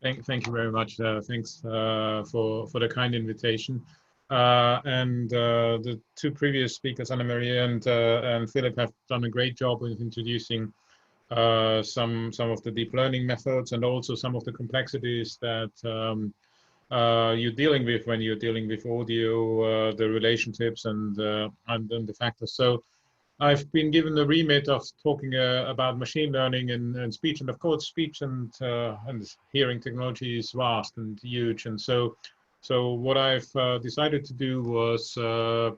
Thank you very much. Thanks for the kind invitation. The two previous speakers, Anna Maria and Philip, have done a great job with introducing some of the deep learning methods and also some of the complexities that you're dealing with when you're dealing with audio, the relationships and then the factors. So I've been given the remit of talking about machine learning and speech, and of course, speech and hearing technology is vast and huge. And so what I've decided to do was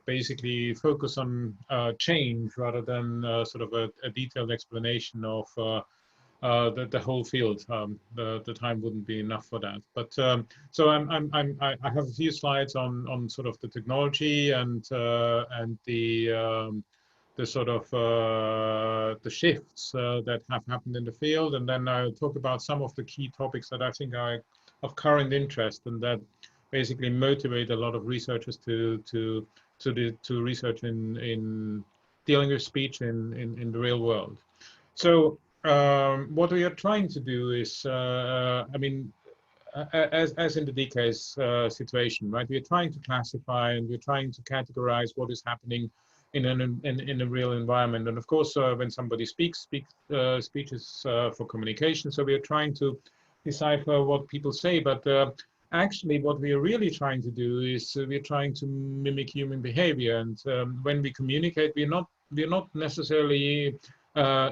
basically focus on change rather than sort of a detailed explanation of the whole field. The time wouldn't be enough for that. But so I have a few slides on sort of the technology and the sort of the shifts that have happened in the field, and then I'll talk about some of the key topics that I think are of current interest and that basically motivate a lot of researchers to research in dealing with speech in the real world. So what we are trying to do is, I mean, as in the DK's situation, right? We're trying to classify and we're trying to categorize what is happening in a real environment. And of course, when somebody speech is for communication. So we are trying to decipher what people say, but actually what we are really trying to do is we're trying to mimic human behavior. And when we communicate, we're not necessarily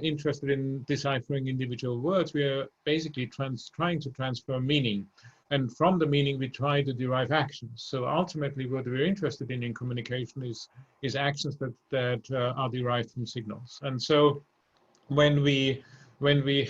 interested in deciphering individual words. We are basically trying to transfer meaning. And from the meaning, we try to derive actions. So ultimately, what we're interested in communication is actions that are derived from signals. And so when we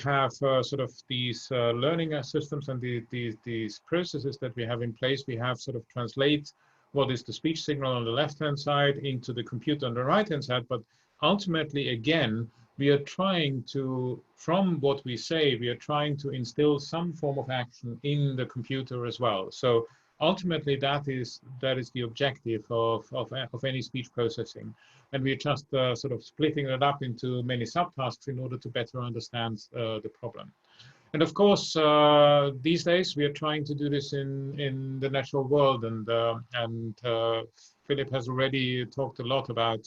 have sort of these learning systems and these processes that we have in place, we have sort of translate what is the speech signal on the left-hand side into the computer on the right-hand side. But ultimately, again, we are trying to, from what we say, we are trying to instill some form of action in the computer as well. So ultimately, that is the objective of any speech processing. And we're just sort of splitting it up into many subtasks in order to better understand the problem. And of course, these days we are trying to do this in the natural world, and Philip has already talked a lot about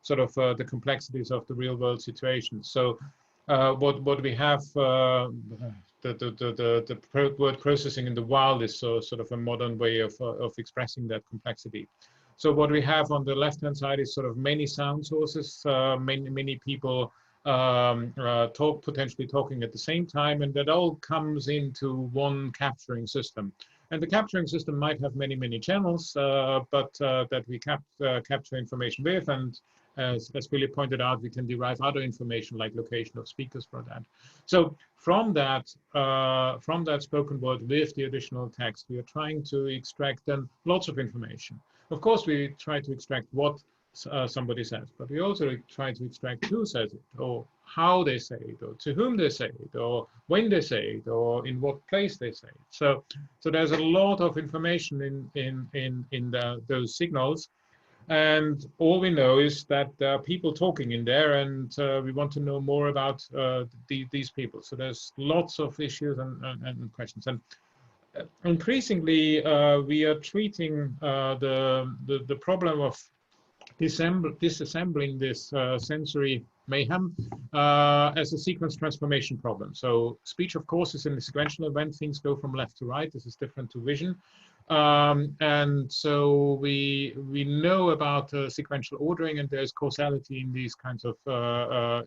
sort of the complexities of the real world situation. So what we have, the word processing in the wild is sort of a modern way of expressing that complexity. So what we have on the left-hand side is sort of many sound sources, many people potentially talking at the same time, and that all comes into one capturing system. And the capturing system might have many channels, but that we capture information with. And as Philip pointed out, we can derive other information like location of speakers for that. So from that spoken word with the additional text, we are trying to extract then lots of information. Of course, we try to extract what somebody says, but we also try to extract who says it, or how they say it, or to whom they say it, or when they say it, or in what place they say it. So there's a lot of information in those signals, and all we know is that there are people talking in there, and we want to know more about these people. So there's lots of issues and questions, and increasingly we are treating the problem of disassembling this sensory mayhem as a sequence transformation problem. So speech, of course, is in the sequential event. Things go from left to right. This is different to vision. And so we know about sequential ordering, and there's causality in these kinds of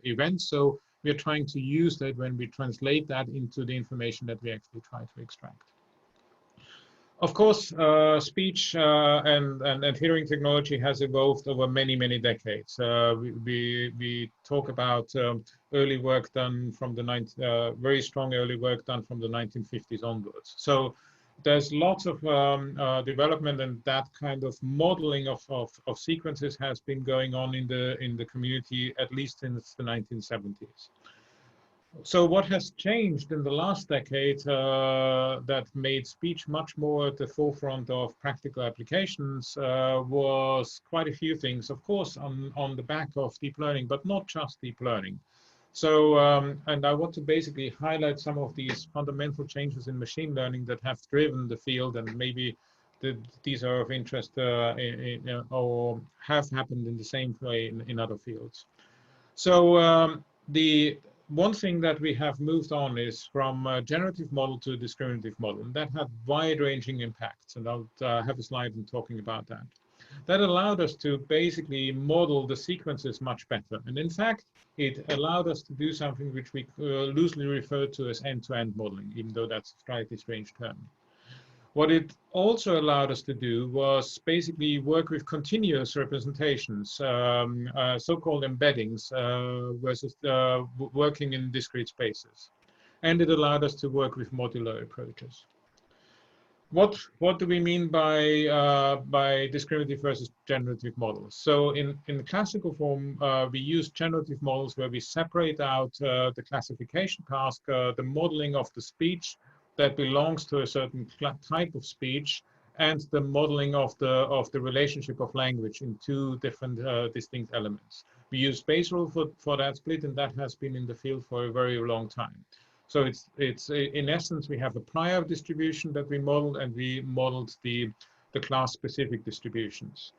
events. So we are trying to use that when we translate that into the information that we actually try to extract. Of course, speech and hearing technology has evolved over many decades. We talk about early work done from the very strong early work done from the 1950s onwards. So there's lots of development, and that kind of modeling of sequences has been going on in the community at least since the 1970s. So what has changed in the last decade that made speech much more at the forefront of practical applications was quite a few things, of course, on the back of deep learning, but not just deep learning. So, and I want to basically highlight some of these fundamental changes in machine learning that have driven the field, and maybe these are of interest or have happened in the same way in other fields. So the one thing that we have moved on is from a generative model to a discriminative model, and that had wide-ranging impacts, and I'll have a slide in talking about that. That allowed us to basically model the sequences much better. And in fact, it allowed us to do something which we loosely refer to as end-to-end modeling, even though that's a slightly strange term. What it also allowed us to do was basically work with continuous representations, so-called embeddings, versus working in discrete spaces. And it allowed us to work with modular approaches. What do we mean by discriminative versus generative models? So in the classical form, we use generative models where we separate out the classification task, the modeling of the speech that belongs to a certain type of speech, and the modeling of the relationship of language in two different distinct elements. We use base rule for that split, and that has been in the field for a very long time. So it's in essence, we have a prior distribution that we modeled, and we modeled the class-specific distributions.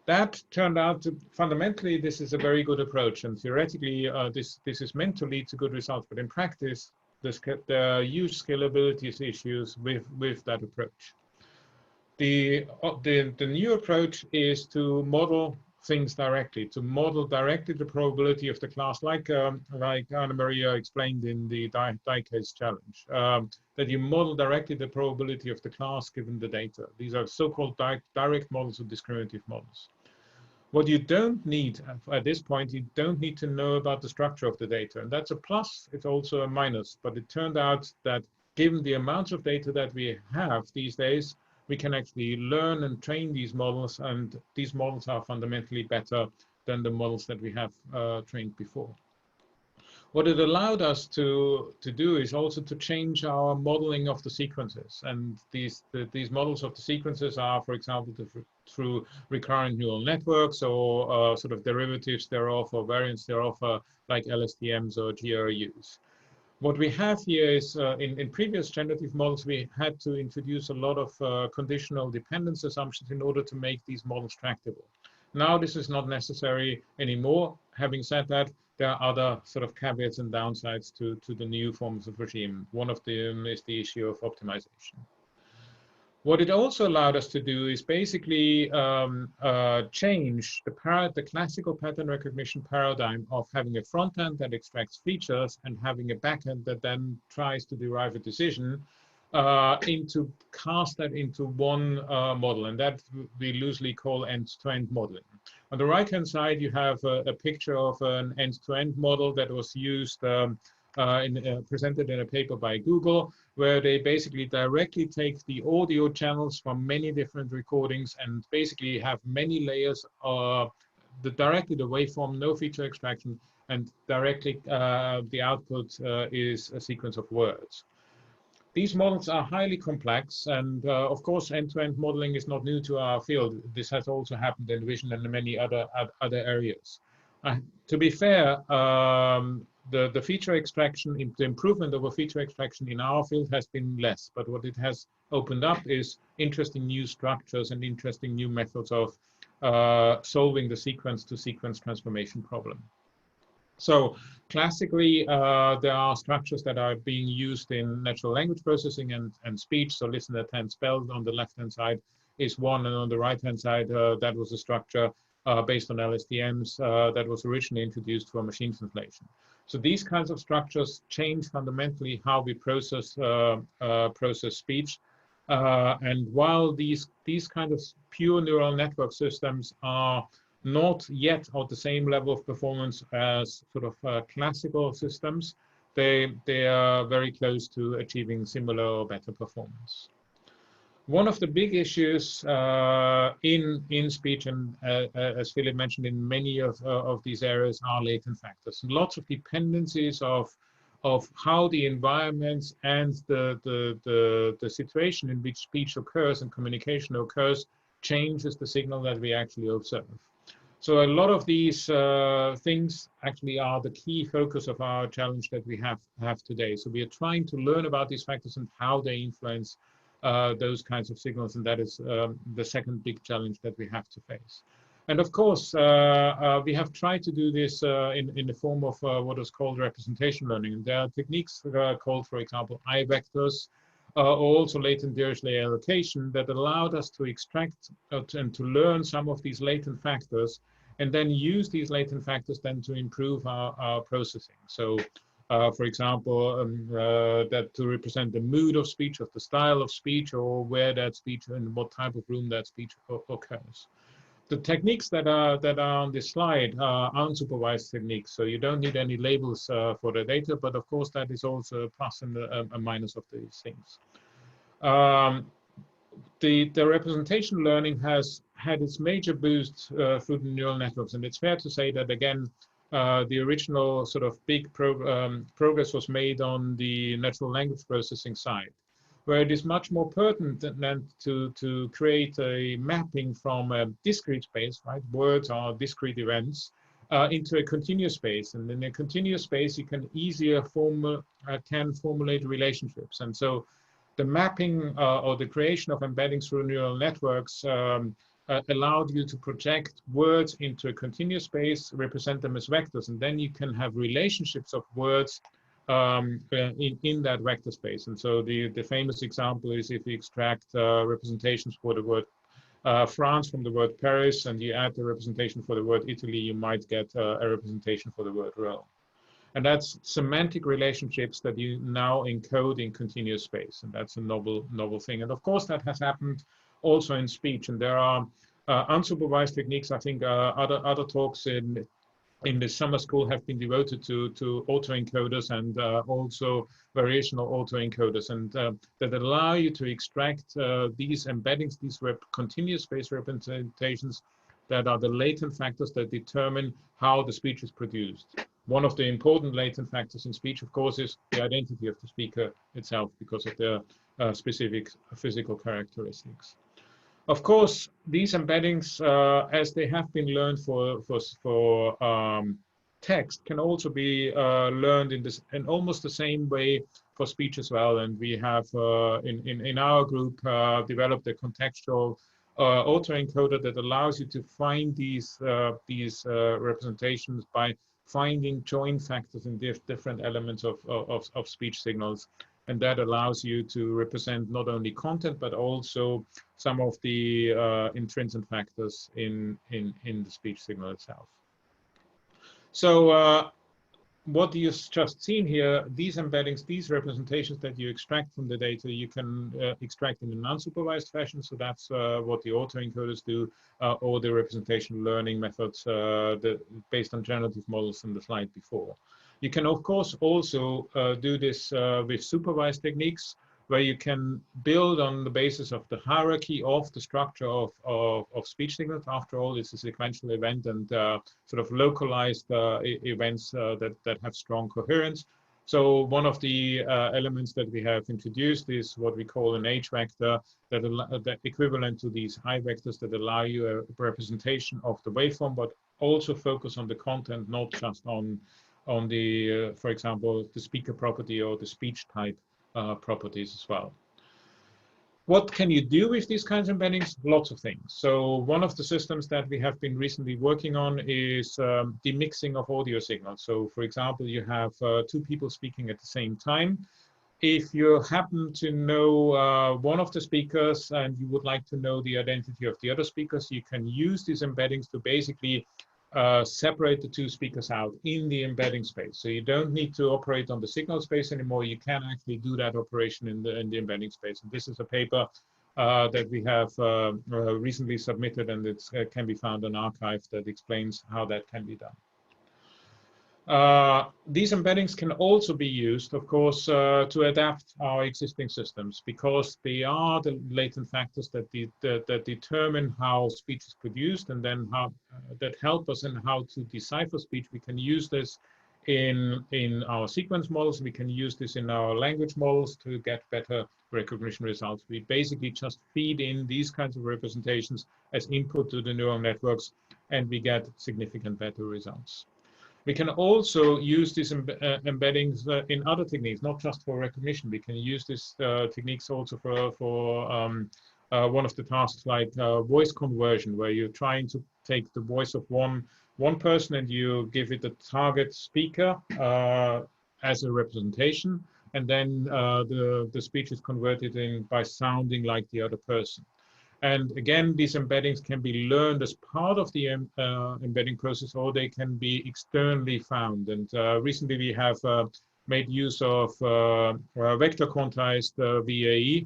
That turned out to fundamentally, this is a very good approach, and theoretically, this is meant to lead to good results. But in practice, the huge scalability issues with that approach. The new approach is to model things directly, to model directly the probability of the class, like Anna Maria explained in the die-case challenge, that you model directly the probability of the class given the data. These are so-called direct models or discriminative models. What you don't need at this point, you don't need to know about the structure of the data. And that's a plus, it's also a minus. But it turned out that given the amounts of data that we have these days, we can actually learn and train these models, and these models are fundamentally better than the models that we have trained before. What it allowed us to do is also to change our modeling of the sequences. And these models of the sequences are, for example, through recurrent neural networks or sort of derivatives thereof or variants thereof, like LSTMs or GRUs. What we have here is, in previous generative models, we had to introduce a lot of conditional dependence assumptions in order to make these models tractable. Now this is not necessary anymore. Having said that, there are other sort of caveats and downsides to the new forms of regime. One of them is the issue of optimization. What it also allowed us to do is basically change the classical pattern recognition paradigm of having a front end that extracts features and having a back end that then tries to derive a decision into cast that into one model, and that we loosely call end-to-end modeling. On the right-hand side, you have a picture of an end-to-end model that was used presented in a paper by Google, where they basically directly take the audio channels from many different recordings and basically have many layers, directly the waveform, no feature extraction, and directly the output is a sequence of words. These models are highly complex, and of course, end-to-end modeling is not new to our field. This has also happened in vision and in many other areas. To be fair, the feature extraction, the improvement over feature extraction in our field has been less, but what it has opened up is interesting new structures and interesting new methods of solving the sequence-to-sequence transformation problem. So classically, there are structures that are being used in natural language processing and speech. So listen, attend, spell on the left-hand side is one, and on the right-hand side, that was a structure based on LSTMs that was originally introduced for machine translation. So these kinds of structures change fundamentally how we process speech. And while these kind of pure neural network systems are not yet at the same level of performance as sort of classical systems, they are very close to achieving similar or better performance. One of the big issues in speech, and as Philip mentioned, in many of these areas, are latent factors. Lots of dependencies of how the environments and the situation in which speech occurs and communication occurs changes the signal that we actually observe. So a lot of these things actually are the key focus of our challenge that we have today. So we are trying to learn about these factors and how they influence those kinds of signals, and that is the second big challenge that we have to face. And of course, we have tried to do this in the form of what is called representation learning. And there are techniques called, for example, I vectors, or also latent Dirichlet allocation that allowed us to extract and to learn some of these latent factors, and then use these latent factors then to improve our processing. So, for example, that to represent the mood of speech, of the style of speech, or where that speech and what type of room that speech occurs. The techniques that are on this slide are unsupervised techniques, so you don't need any labels for the data, but of course that is also a plus and a minus of these things. The representation learning has had its major boost through the neural networks, and it's fair to say that again, the original sort of big progress was made on the natural language processing side, where it is much more pertinent than to create a mapping from a discrete space, right? Words are discrete events, into a continuous space. And in a continuous space, you can easier formulate relationships. And so the mapping or the creation of embeddings through neural networks allowed you to project words into a continuous space, represent them as vectors, and then you can have relationships of words in that vector space. And so the famous example is if you extract representations for the word France from the word Paris, and you add the representation for the word Italy, you might get a representation for the word Rome. And that's semantic relationships that you now encode in continuous space. And that's a novel thing. And of course, that has happened also in speech. And there are unsupervised techniques. I think other talks in the summer school have been devoted to autoencoders and also variational autoencoders, and that allow you to extract these embeddings, these continuous space representations that are the latent factors that determine how the speech is produced. One of the important latent factors in speech, of course, is the identity of the speaker itself because of their specific physical characteristics. Of course, these embeddings, as they have been learned for text, can also be learned in almost the same way for speech as well. And we have in our group developed a contextual autoencoder that allows you to find these representations by finding join factors in different elements of speech signals. And that allows you to represent not only content, but also some of the intrinsic factors in the speech signal itself. So what you've just seen here, these embeddings, these representations that you extract from the data, you can extract in an unsupervised fashion. So that's what the autoencoders do, or the representation learning methods based on generative models in the slide before. You can, of course, also do this with supervised techniques, where you can build on the basis of the hierarchy of the structure of speech signals. After all, it's a sequential event and sort of localized events that have strong coherence. So one of the elements that we have introduced is what we call an H vector, that equivalent to these I vectors that allow you a representation of the waveform, but also focus on the content, not just on the, for example, the speaker property or the speech type properties as well. What can you do with these kinds of embeddings? Lots of things. So one of the systems that we have been recently working on is demixing of audio signals. So for example, you have two people speaking at the same time. If you happen to know one of the speakers and you would like to know the identity of the other speakers, you can use these embeddings to basically separate the two speakers out in the embedding space. So you don't need to operate on the signal space anymore. You can actually do that operation in the embedding space. And this is a paper that we have recently submitted, and it can be found on arXiv that explains how that can be done. These embeddings can also be used, of course, to adapt our existing systems, because they are the latent factors that determine how speech is produced, and then how that help us in how to decipher speech. We can use this in our sequence models. We can use this in our language models to get better recognition results. We basically just feed in these kinds of representations as input to the neural networks, and we get significant better results. We can also use these embeddings in other techniques, not just for recognition. We can use these techniques also for one of the tasks like voice conversion, where you're trying to take the voice of one person and you give it a target speaker as a representation, and then the speech is converted in by sounding like the other person. And again, these embeddings can be learned as part of the embedding process, or they can be externally found. And recently we have made use of vector quantized VAE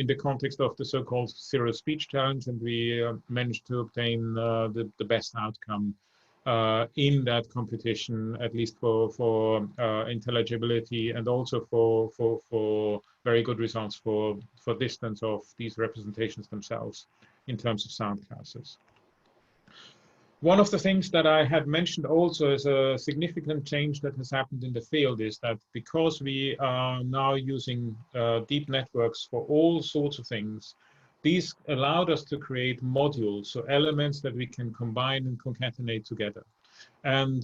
in the context of the so-called Serial Speech Challenge, and we managed to obtain the best outcome in that competition, at least for intelligibility, and also for very good results for distance of these representations themselves in terms of sound classes. One of the things that I had mentioned also as a significant change that has happened in the field is that because we are now using deep networks for all sorts of things, these allowed us to create modules, so elements that we can combine and concatenate together. And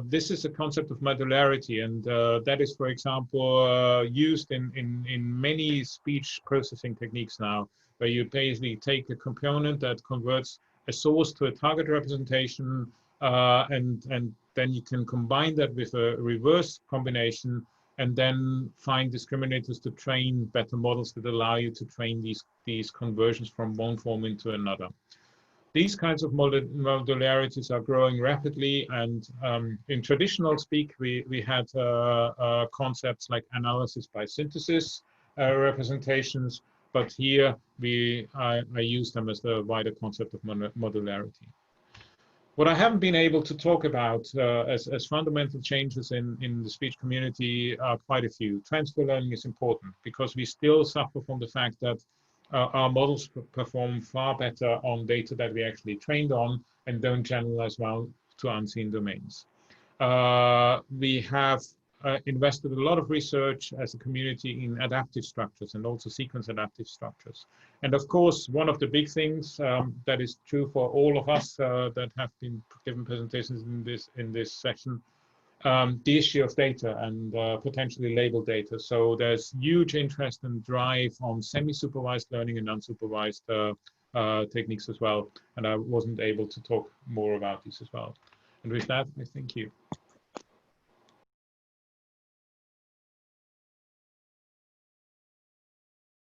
this is a concept of modularity, and that is, for example, used in many speech processing techniques now, where you basically take a component that converts a source to a target representation, and then you can combine that with a reverse combination, and then find discriminators to train better models that allow you to train these conversions from one form into another. These kinds of modularities are growing rapidly, and in traditional speak, we had concepts like analysis by synthesis representations, but here I use them as the wider concept of modularity. What I haven't been able to talk about as fundamental changes in the speech community are quite a few. Transfer learning is important because we still suffer from the fact that our models perform far better on data that we actually trained on and don't generalize well to unseen domains. We have invested a lot of research as a community in adaptive structures and also sequence adaptive structures. And of course, one of the big things that is true for all of us that have been given presentations in this session, the issue of data and potentially labeled data. So there's huge interest and drive on semi-supervised learning and unsupervised techniques as well. And I wasn't able to talk more about this as well. And with that, I thank you.